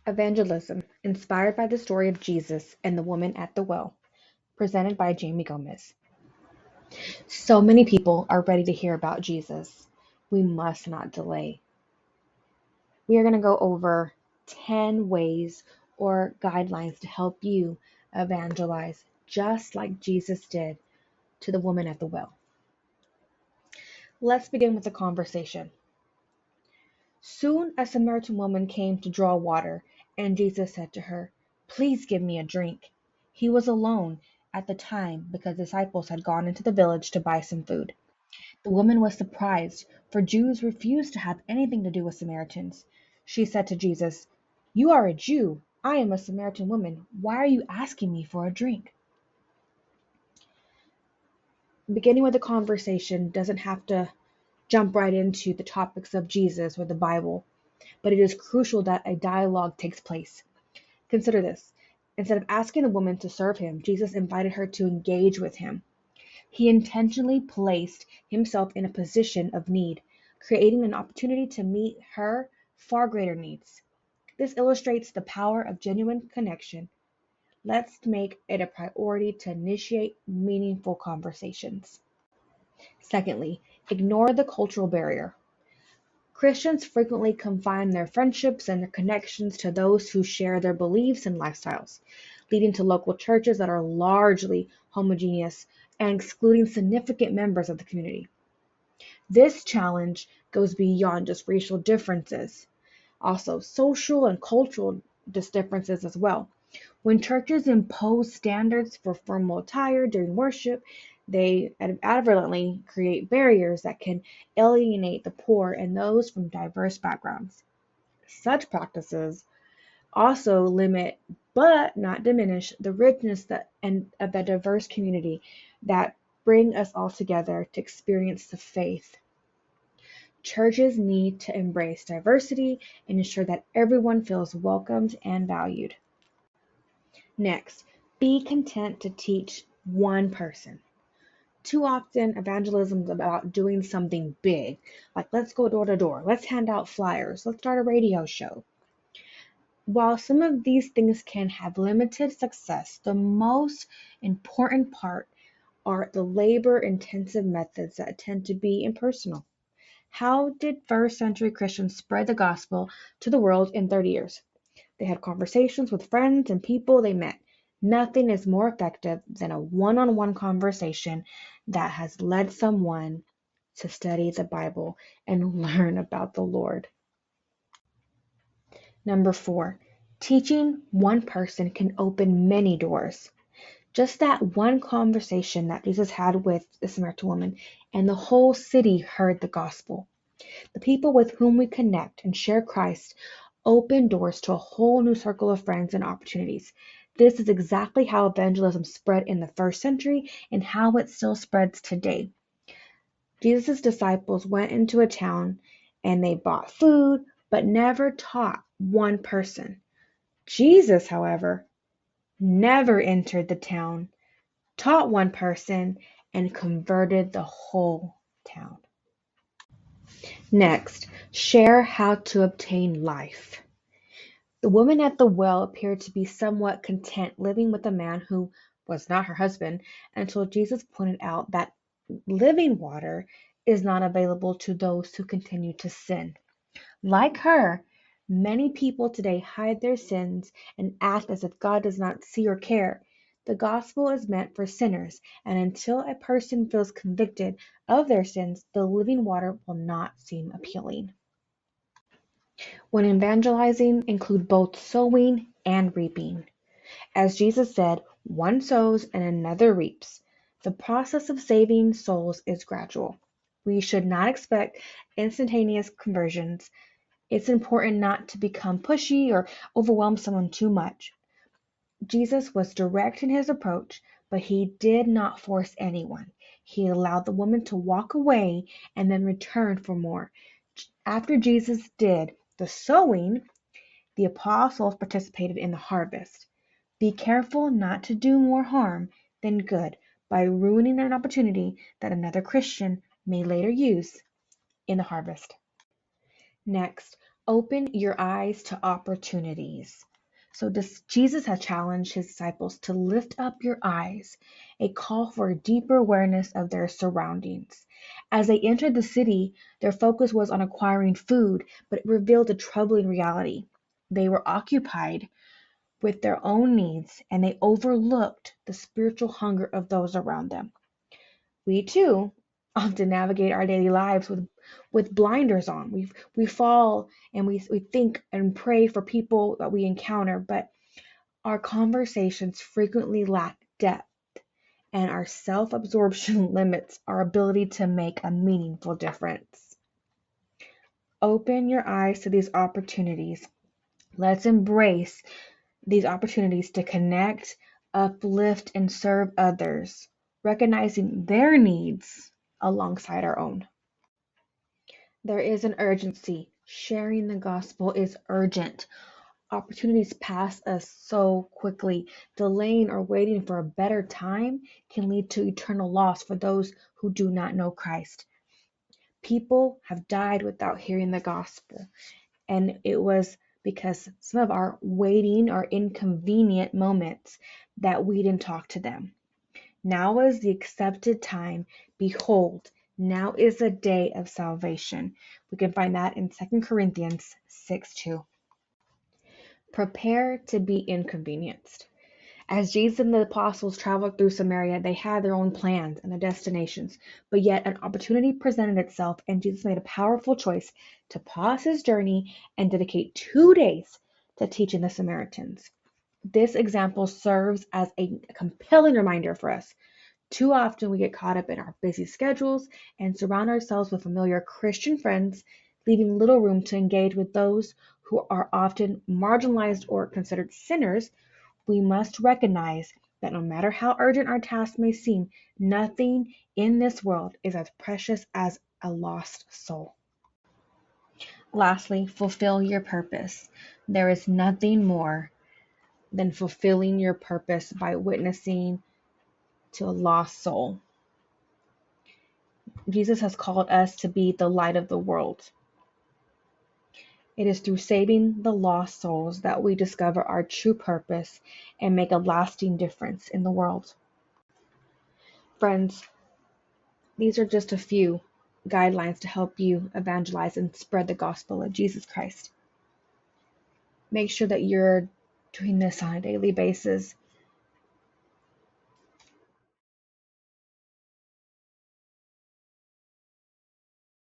Evangelism, inspired by the story of Jesus and the woman at the well, presented by Jamie Gomez. So many people are ready to hear about Jesus. We must not delay. We are going to go over 10 ways or guidelines to help you evangelize, just like Jesus did to the woman at the well. Let's begin with the conversation. Soon a Samaritan woman came to draw water, and Jesus said to her, "Please give me a drink." He was alone at the time because the disciples had gone into the village to buy some food. The woman was surprised, for Jews refused to have anything to do with Samaritans. She said to Jesus, "You are a Jew. I am a Samaritan woman. Why are you asking me for a drink?" Beginning with the conversation doesn't have to jump right into the topics of Jesus or the Bible, but it is crucial that a dialogue takes place. Consider this. Instead of asking the woman to serve him, Jesus invited her to engage with him. He intentionally placed himself in a position of need, creating an opportunity to meet her far greater needs. This illustrates the power of genuine connection. Let's make it a priority to initiate meaningful conversations. Secondly, ignore the cultural barrier. Christians frequently confine their friendships and their connections to those who share their beliefs and lifestyles, leading to local churches that are largely homogeneous and excluding significant members of the community. This challenge goes beyond just racial differences, also social and cultural differences as well. When churches impose standards for formal attire during worship, they advertently create barriers that can alienate the poor and those from diverse backgrounds. Such practices also limit but not diminish the richness of the diverse community that bring us all together to experience the faith. Churches need to embrace diversity and ensure that everyone feels welcomed and valued. Next, be content to teach one person. Too often, evangelism is about doing something big, like let's go door to door, let's hand out flyers, let's start a radio show. While some of these things can have limited success, the most important part are the labor-intensive methods that tend to be impersonal. How did first century Christians spread the gospel to the world in 30 years? They had conversations with friends and people they met. Nothing is more effective than a one-on-one conversation that has led someone to study the Bible and learn about the Lord. Number 4, teaching one person can open many doors. Just that one conversation that Jesus had with the Samaritan woman, and the whole city heard the gospel. The people with whom we connect and share Christ open doors to a whole new circle of friends and opportunities. This is exactly how evangelism spread in the first century and how it still spreads today. Jesus' disciples went into a town and they bought food, but never taught one person. Jesus, however, never entered the town, taught one person, and converted the whole town. Next, share how to obtain life. The woman at the well appeared to be somewhat content living with a man who was not her husband until Jesus pointed out that living water is not available to those who continue to sin. Like her, many people today hide their sins and act as if God does not see or care. The gospel is meant for sinners, and until a person feels convicted of their sins, the living water will not seem appealing. When evangelizing, include both sowing and reaping. As Jesus said, one sows and another reaps. The process of saving souls is gradual. We should not expect instantaneous conversions. It's important not to become pushy or overwhelm someone too much. Jesus was direct in his approach, but he did not force anyone. He allowed the woman to walk away and then return for more. After Jesus did the sowing, the apostles participated in the harvest. Be careful not to do more harm than good by ruining an opportunity that another Christian may later use in the harvest. Next, Open your eyes to opportunities. So Jesus has challenged his disciples to lift up your eyes, a call for a deeper awareness of their surroundings. As they entered the city, their focus was on acquiring food, but it revealed a troubling reality. They were occupied with their own needs, and they overlooked the spiritual hunger of those around them. We too often navigate our daily lives with blinders on. We fall and we think and pray for people that we encounter, but our conversations frequently lack depth, and our self-absorption limits our ability to make a meaningful difference. Open your eyes to these opportunities. Let's embrace these opportunities to connect, uplift, and serve others, recognizing their needs alongside our own. There is an urgency. Sharing the gospel is urgent. Opportunities pass us so quickly. Delaying or waiting for a better time can lead to eternal loss for those who do not know Christ. People have died without hearing the gospel, and it was because some of our waiting or inconvenient moments that we didn't talk to them. Now is the accepted time. Behold, now is the day of salvation. We can find that in 2 Corinthians 6:2. Prepare to be inconvenienced. As Jesus and the apostles traveled through Samaria, they had their own plans and their destinations, but yet an opportunity presented itself, and Jesus made a powerful choice to pause his journey and dedicate 2 days to teaching the Samaritans. This example serves as a compelling reminder for us. Too often we get caught up in our busy schedules and surround ourselves with familiar Christian friends, leaving little room to engage with those who are often marginalized or considered sinners. We must recognize that no matter how urgent our task may seem, nothing in this world is as precious as a lost soul. Lastly, fulfill your purpose. There is nothing more than fulfilling your purpose by witnessing to a lost soul. Jesus has called us to be the light of the world. It is through saving the lost souls that we discover our true purpose and make a lasting difference in the world. Friends, these are just a few guidelines to help you evangelize and spread the gospel of Jesus Christ. Make sure that you're doing this on a daily basis.